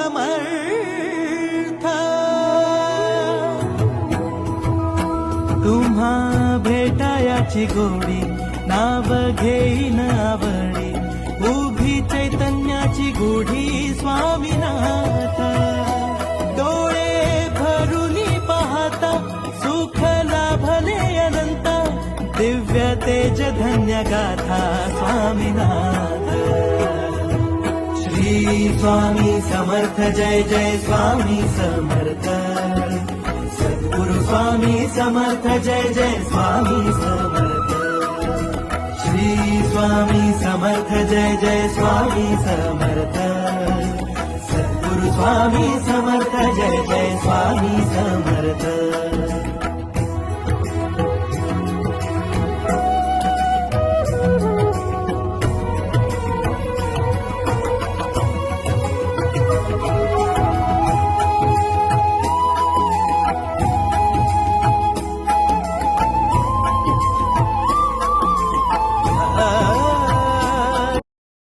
समर्थ. तुम्हा भेटायाची गोडी नाव घेईन आवडी, उभी चैतन्याची गुढी स्वामीनाथ. डोळे भरुनी पाहता सुख लाभले अनंत, दिव्य तेज धन्य गाथा स्वामीनाथ. श्री स्वामी समर्थ जय जय स्वामी समर्थ. सद्गुरु स्वामी समर्थ जय जय स्वामी समर्थ. श्री स्वामी समर्थ जय जय स्वामी समर्थ. सद्गुरु स्वामी समर्थ जय जय स्वामी समर्थ.